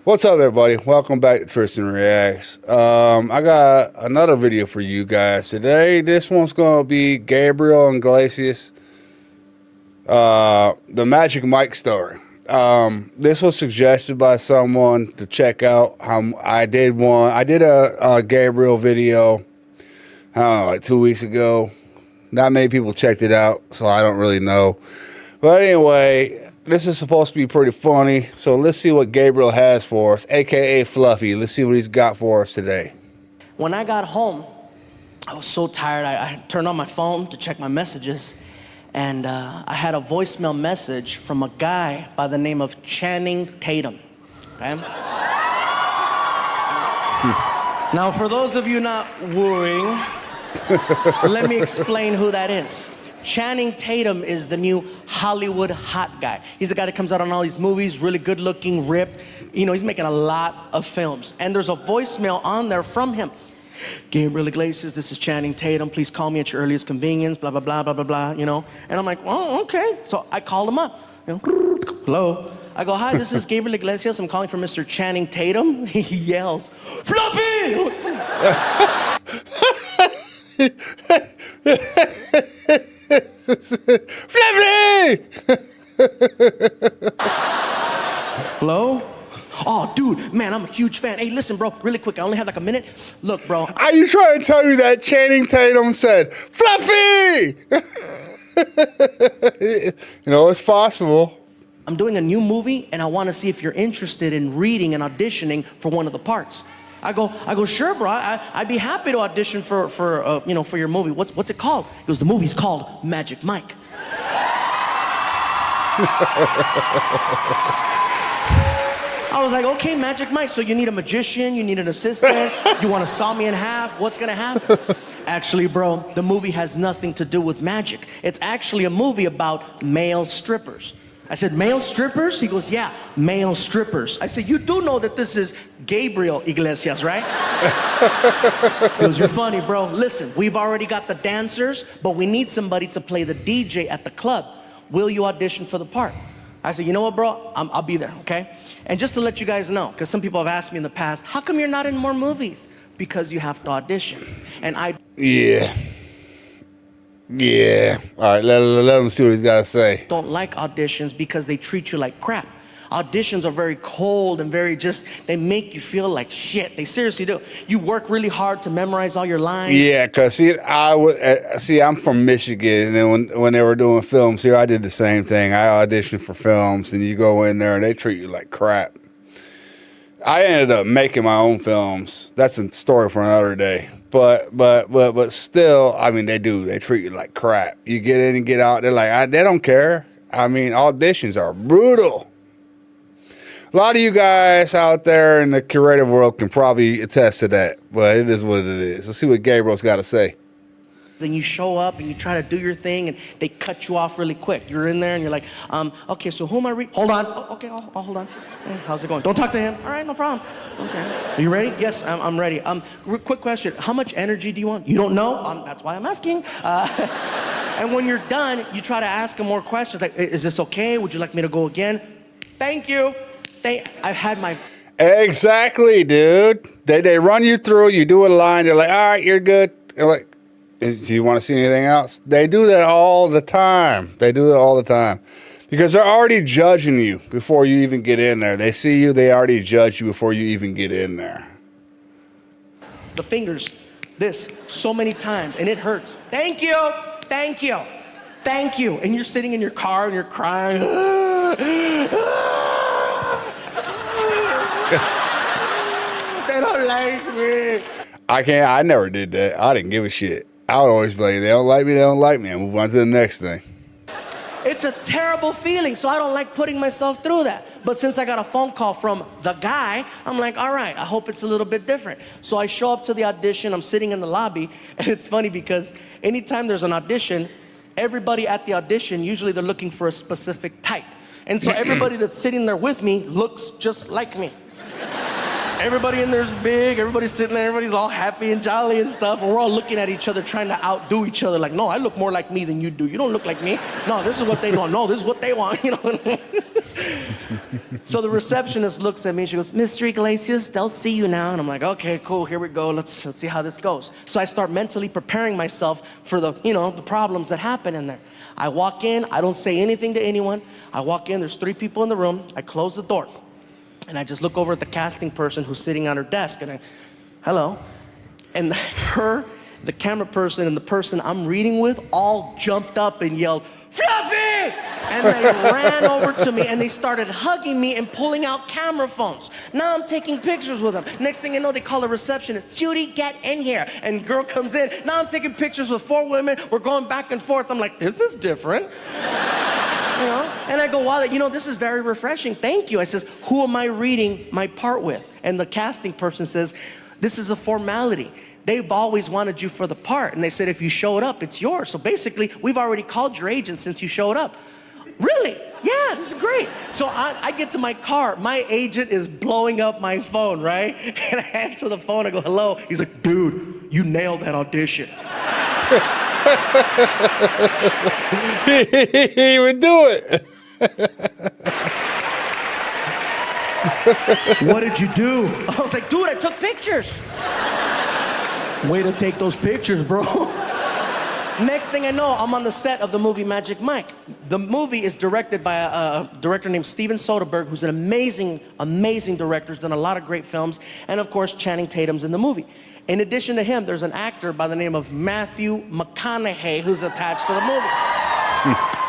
What's up, everybody? Welcome back to Tristan Reacts. I got another video for you guys today. This one's going to be Gabriel Iglesias, the Magic Mike story. This was suggested by someone to check out. I did a Gabriel video, I don't know, like 2 weeks ago. Not many people checked it out, so I don't really know. But anyway, this is supposed to be pretty funny, so let's see what Gabriel has for us, a.k.a. Fluffy. Let's see what he's got for us today. When I got home, I was so tired. I turned on my phone to check my messages, and I had a voicemail message from a guy by the name of Channing Tatum. Okay? Now, for those of you not wooing, let me explain who that is. Channing Tatum is the new Hollywood hot guy. He's the guy that comes out on all these movies, really good looking, ripped. You know, he's making a lot of films. And there's a voicemail on there from him. Gabriel Iglesias, this is Channing Tatum. Please call me at your earliest convenience, blah, blah, blah, blah, blah, blah, you know. And I'm like, oh, okay. So I called him up. You know, hello. I go, hi, this is Gabriel Iglesias. I'm calling for Mr. Channing Tatum. He yells, Fluffy! Fluffy! Hello? Oh, dude, man, I'm a huge fan. Hey, listen, bro, really quick. I only have like a minute. Look, bro. Are you trying to tell me that Channing Tatum said, Fluffy? You know, it's possible. I'm doing a new movie, and I want to see if you're interested in reading and auditioning for one of the parts. I go, sure, bro. I'd be happy to audition for your movie. What's it called? He goes, the movie's called Magic Mike. I was like, okay, Magic Mike. So you need a magician, you need an assistant, you want to saw me in half. What's gonna happen? Actually, bro, the movie has nothing to do with magic. It's actually a movie about male strippers. I said, male strippers? He goes, yeah, male strippers. I said, you do know that this is Gabriel Iglesias, right? He goes, you're funny, bro. Listen, we've already got the dancers, but we need somebody to play the DJ at the club. Will you audition for the part? I said, you know what, bro? I'll be there, okay? And just to let you guys know, because some people have asked me in the past, how come you're not in more movies? Because you have to audition. And Yeah. All right, let him see what he's got to say. Don't like auditions because they treat you like crap. Auditions are very cold and they make you feel like shit. They seriously do. You work really hard to memorize all your lines. Yeah, because I'm from Michigan, and then when they were doing films here, I did the same thing. I auditioned for films, and you go in there, and they treat you like crap. I ended up making my own films. That's a story for another day. But still, I mean, they treat you like crap. You get in and get out, they're like, they don't care. I mean, auditions are brutal. A lot of you guys out there in the creative world can probably attest to that, but it is what it is. Let's see what Gabriel's got to say. Then you show up and you try to do your thing and they cut you off really quick. You're in there and you're like, okay, so who am I hold on. Oh, okay, hold on. Hey, how's it going? Don't talk to him. All right, no problem. Okay. Are you ready? Yes, I'm ready. Quick question. How much energy do you want? You don't know? That's why I'm asking. And when you're done, you try to ask him more questions. Like, is this okay? Would you like me to go again? Thank you. I've had my... Exactly, dude. They run you through, you do a line, they're like, all right, you're good. They're like, do you want to see anything else? They do that all the time. Because they're already judging you before you even get in there. They see you, they already judge you before you even get in there. The fingers, this, so many times, and it hurts. Thank you. And you're sitting in your car and you're crying. They don't like me. I never did that. I didn't give a shit. I would always be like, they don't like me, I move on to the next thing. It's a terrible feeling, so I don't like putting myself through that. But since I got a phone call from the guy, I'm like, all right, I hope it's a little bit different. So I show up to the audition, I'm sitting in the lobby, and it's funny because anytime there's an audition, everybody at the audition, usually they're looking for a specific type. And so everybody that's sitting there with me looks just like me. Everybody in there's big, everybody's sitting there, everybody's all happy and jolly and stuff, and we're all looking at each other trying to outdo each other, like, no, I look more like me than you do. You don't look like me. No, this is what they want. No, this is what they want, you know. So the receptionist looks at me and she goes, Mr. Iglesias, they'll see you now. And I'm like, okay, cool, here we go. Let's see how this goes. So I start mentally preparing myself for the problems that happen in there. I walk in, I don't say anything to anyone. I walk in, there's 3 people in the room. I close the door. And I just look over at the casting person who's sitting on her desk, and hello. And the camera person and the person I'm reading with all jumped up and yelled, Fluffy! And they ran over to me and they started hugging me and pulling out camera phones. Now I'm taking pictures with them. Next thing you know, they call a receptionist, Judy, get in here. And girl comes in. Now I'm taking pictures with 4 women. We're going back and forth. I'm like, this is different. And I go, wow, this is very refreshing. Thank you. I says, who am I reading my part with? And the casting person says, this is a formality. They've always wanted you for the part. And they said, if you showed up, it's yours. So basically, we've already called your agent since you showed up. Really? Yeah, this is great. So I get to my car. My agent is blowing up my phone, right? And I answer the phone. I go, hello. He's like, dude, you nailed that audition. He would do it. What did you do? I was like, dude, I took pictures. Way to take those pictures, bro. Next thing I know, I'm on the set of the movie Magic Mike. The movie is directed by a director named Steven Soderbergh, who's an amazing, amazing director. He's done a lot of great films. And of course, Channing Tatum's in the movie. In addition to him, there's an actor by the name of Matthew McConaughey who's attached to the movie.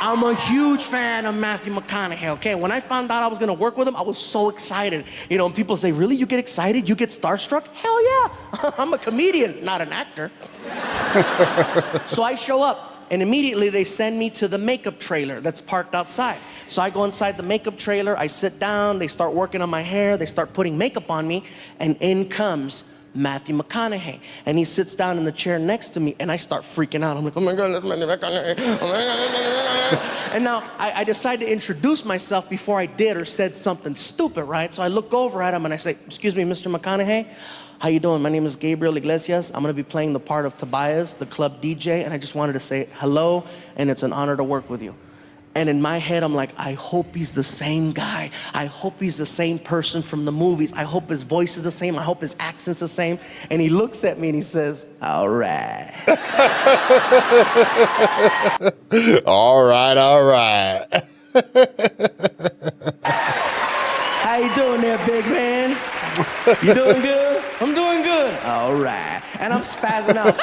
I'm a huge fan of Matthew McConaughey, okay? When I found out I was gonna work with him, I was so excited. And people say, really, you get excited? You get starstruck? Hell yeah, I'm a comedian, not an actor. So I show up, and immediately they send me to the makeup trailer that's parked outside. So I go inside the makeup trailer, I sit down, they start working on my hair, they start putting makeup on me, and in comes Matthew McConaughey. And he sits down in the chair next to me, and I start freaking out. I'm like, oh my God, that's Matthew McConaughey. Oh my God. And now I decide to introduce myself before I did or said something stupid, right? So I look over at him and I say, excuse me, Mr. McConaughey, how you doing? My name is Gabriel Iglesias. I'm gonna be playing the part of Tobias, the club DJ, and I just wanted to say hello, and it's an honor to work with you. And in my head, I'm like, I hope he's the same guy. I hope he's the same person from the movies. I hope his voice is the same. I hope his accent's the same. And he looks at me and he says, all right. All right, all right. How you doing there, big man? You doing good? I'm doing good. All right. And I'm spazzing out.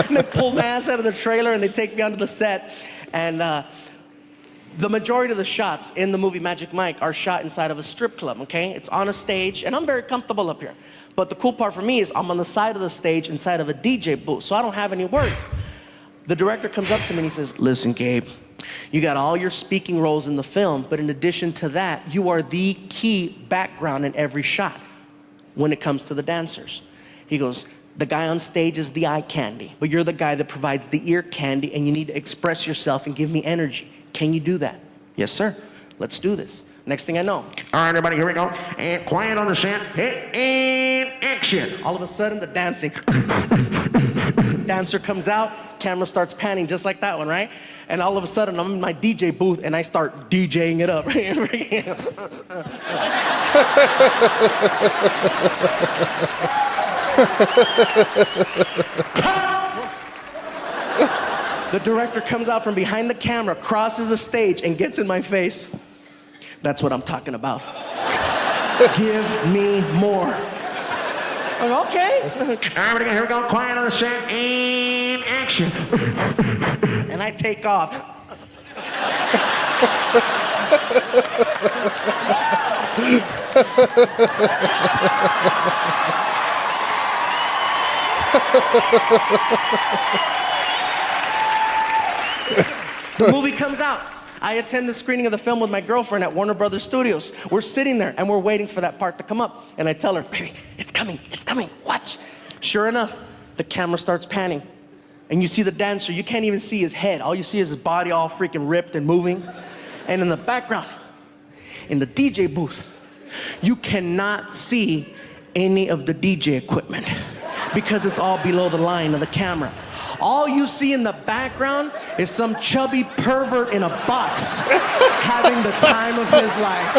And they pull my ass out of the trailer and they take me onto the set. And the majority of the shots in the movie Magic Mike are shot inside of a strip club, okay? It's on a stage, and I'm very comfortable up here. But the cool part for me is I'm on the side of the stage inside of a DJ booth, so I don't have any words. The director comes up to me and he says, listen, Gabe, you got all your speaking roles in the film, but in addition to that, you are the key background in every shot when it comes to the dancers. He goes, the guy on stage is the eye candy, but you're the guy that provides the ear candy, and you need to express yourself and give me energy. Can you do that? Yes, sir. Let's do this. Next thing I know, all right, everybody, here we go. And quiet on the set. And action. All of a sudden, the dancing. Dancer comes out, camera starts panning just like that one, right? And all of a sudden, I'm in my DJ booth, and I start DJing it up. The director comes out from behind the camera, crosses the stage, and gets in my face. That's what I'm talking about. Give me more. I'm like, okay. All right, here we go. Quiet on the set. And action. And I take off. The movie comes out. I attend the screening of the film with my girlfriend at Warner Brothers Studios. We're sitting there and we're waiting for that part to come up. And I tell her, baby, it's coming, watch. Sure enough, the camera starts panning. And you see the dancer, you can't even see his head. All you see is his body all freaking ripped and moving. And in the background, in the DJ booth, You cannot see any of the DJ equipment because it's all below the line of the camera. All you see in the background is some chubby pervert in a box having the time of his life.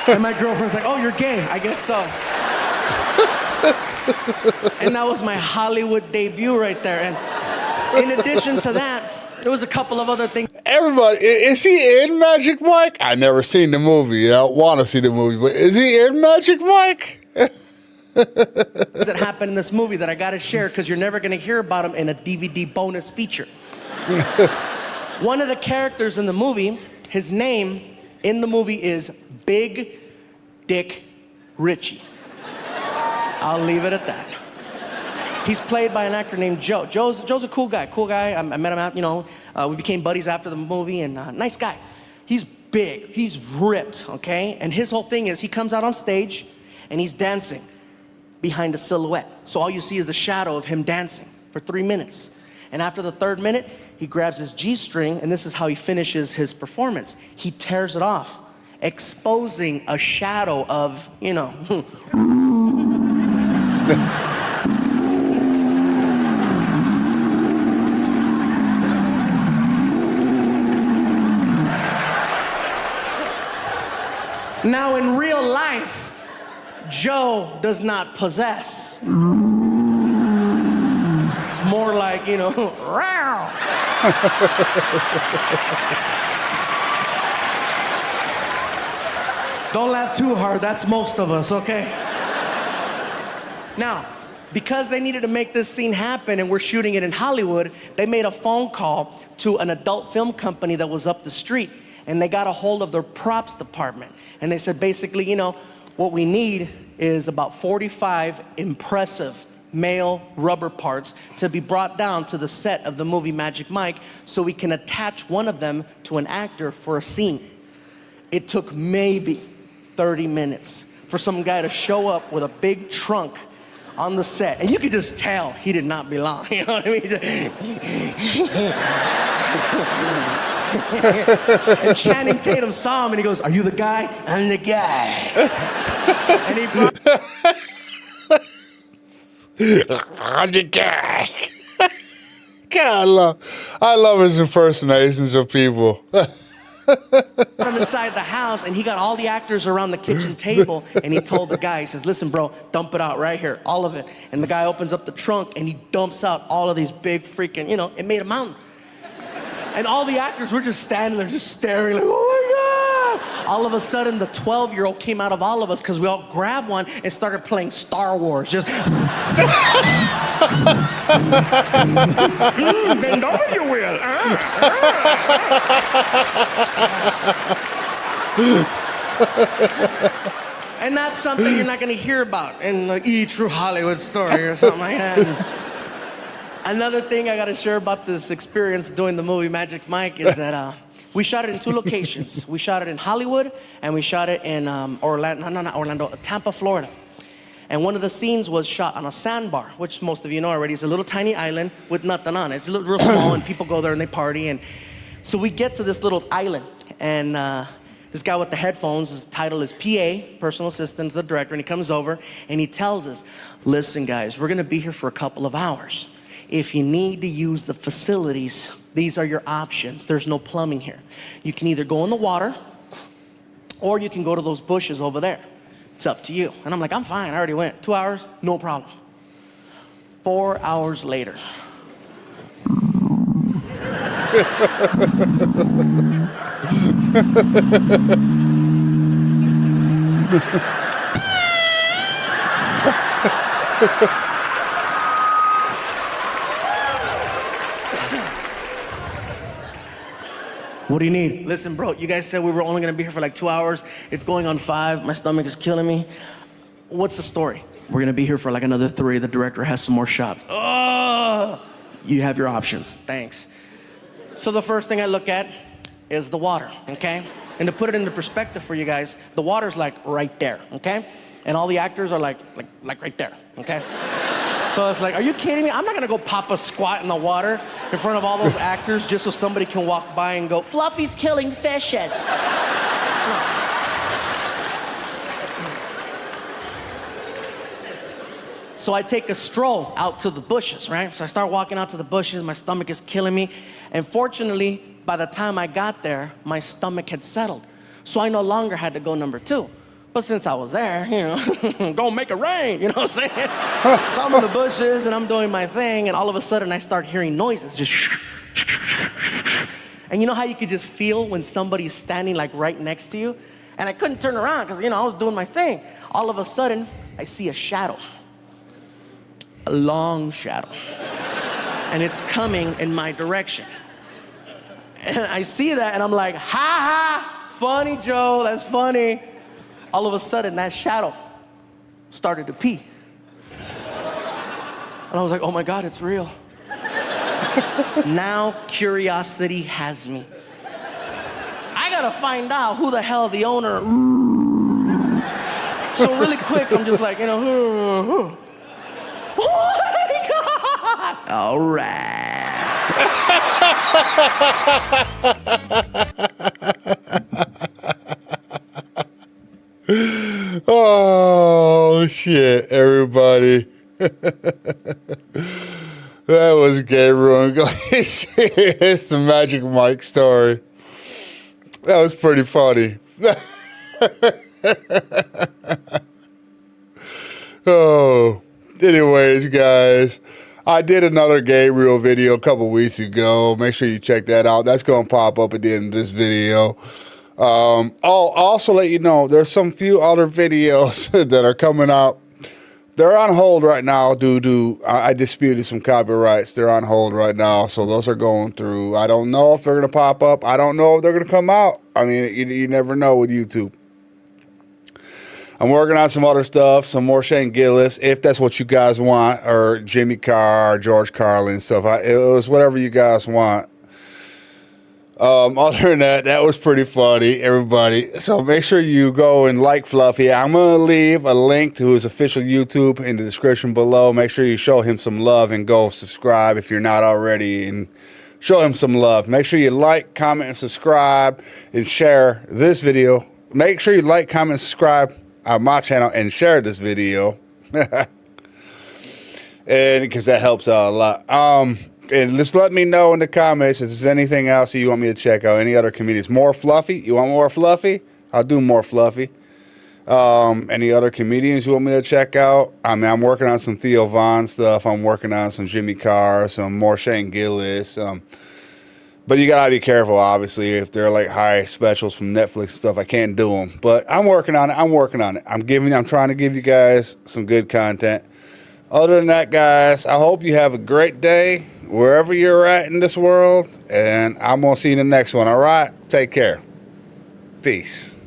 And my girlfriend's like, oh, you're gay. I guess so. And that was my Hollywood debut right there. And in addition to that, there was a couple of other things. Everybody, is he in Magic Mike? I never seen the movie. I don't want to see the movie, but is he in Magic Mike? That happened in this movie that I got to share because you're never going to hear about him in a DVD bonus feature. One of the characters in the movie, his name in the movie is Big Dick Richie. I'll leave it at that. He's played by an actor named Joe. Joe's a cool guy. I met him out, we became buddies after the movie, and nice guy. He's big, he's ripped, okay? And his whole thing is he comes out on stage and he's dancing behind a silhouette. So all you see is the shadow of him dancing for 3 minutes. And after the 3rd minute, he grabs his G-string, and this is how he finishes his performance. He tears it off, exposing a shadow of, Now, in real life, Joe does not possess. It's more like, row. Don't laugh too hard, that's most of us, okay? Now, because they needed to make this scene happen and we're shooting it in Hollywood, they made a phone call to an adult film company that was up the street. And they got a hold of their props department. And they said, basically, what we need is about 45 impressive male rubber parts to be brought down to the set of the movie Magic Mike so we can attach one of them to an actor for a scene. It took maybe 30 minutes for some guy to show up with a big trunk on the set. And you could just tell he did not belong, you know what I mean? And Channing Tatum saw him and he goes, are you the guy? I'm the guy. And he brought... I'm the guy. God, I love his impersonations of people. him inside the house, and he got all the actors around the kitchen table, and he told the guy, he says, listen, bro, dump it out right here, all of it. And the guy opens up the trunk, and he dumps out all of these big freaking, it made a mountain. And all the actors were just standing there, just staring, like, oh my God. All of a sudden, the 12-year-old came out of all of us because we all grabbed one and started playing Star Wars. Just... bend over, you will. And that's something you're not going to hear about in the true Hollywood story or something like that. Another thing I got to share about this experience doing the movie Magic Mike is that we shot it in 2 locations. We shot it in Hollywood and we shot it in Tampa, Florida. And one of the scenes was shot on a sandbar, which most of you know already. It's a little tiny island with nothing on it. It's real small and people go there and they party. And so we get to this little island and this guy with the headphones, his title is PA, personal assistant to the director, and he comes over and he tells us, listen guys, we're gonna be here for a couple of hours. If you need to use the facilities, these are your options. There's no plumbing here. You can either go in the water or you can go to those bushes over there. It's up to you. And I'm like, I'm fine, I already went. 2 hours, no problem. 4 hours later. What do you need? Listen, bro, you guys said we were only gonna be here for like 2 hours. It's going on 5. My stomach is killing me. What's the story? We're gonna be here for like another 3. The director has some more shots. Oh, you have your options. Thanks. So the first thing I look at is the water, okay? And to put it into perspective for you guys, the water's like right there, okay? and all the actors are like right there, okay? So it's like, are you kidding me? I'm not gonna go pop a squat in the water in front of all those actors just so somebody can walk by and go, Fluffy's killing fishes. So I take a stroll out to the bushes, right? So I start walking out to the bushes, my stomach is killing me. And fortunately, by the time I got there, my stomach had settled. So I no longer had to go number 2. But since I was there, you know, go make it rain, you know what I'm saying? So I'm in the bushes and I'm doing my thing, and all of a sudden I start hearing noises, just and you know how you could just feel when somebody's standing like right next to you? And I couldn't turn around because, you know, I was doing my thing. All of a sudden, I see a shadow. A long shadow. And it's coming in my direction. And I see that and I'm like, ha ha, funny, Joe, that's funny. All of a sudden, that shadow started to pee. And I was like, oh my God, it's real. Now curiosity has me. I gotta find out who the hell the owner. So really quick, I'm just like, you know, oh my God! All right. Oh shit, everybody. That was Gabriel Iglesias, the Magic Mike story. That was pretty funny. Oh, anyways, guys, I did another Gabriel video a couple weeks ago. Make sure you check that out. That's going to pop up at the end of this video. I'll also let you know there's some few other videos that are coming out. They're on hold right now due to I disputed some copyrights. They're on hold right now, so those are going through. I don't know if they're going to pop up. I don't know if they're going to come out. I mean, you never know with YouTube. I'm working on some other stuff, some more Shane Gillis, if that's what you guys want, or Jimmy Carr, or George Carlin stuff. It was whatever you guys want. Other than that, that was pretty funny, everybody. So make sure you go and like Fluffy. I'm going to leave a link to his official YouTube in the description below. Make sure you show him some love and go subscribe if you're not already, and show him some love. Make sure you like, comment, and subscribe, and share this video. Make sure you like, comment, and subscribe on my channel and share this video. And because that helps out a lot. And just let me know in the comments if there's anything else you want me to check out. Any other comedians. More Fluffy? You want more Fluffy? I'll do more Fluffy. Any other comedians you want me to check out? I mean, I'm working on some Theo Von stuff. I'm working on some Jimmy Carr, some more Shane Gillis. But you gotta be careful, obviously. If they're like high specials from Netflix and stuff, I can't do them. But I'm working on it. I'm trying to give you guys some good content. Other than that, guys, I hope you have a great day wherever you're at in this world, and I'm going to see you in the next one, all right? Take care. Peace.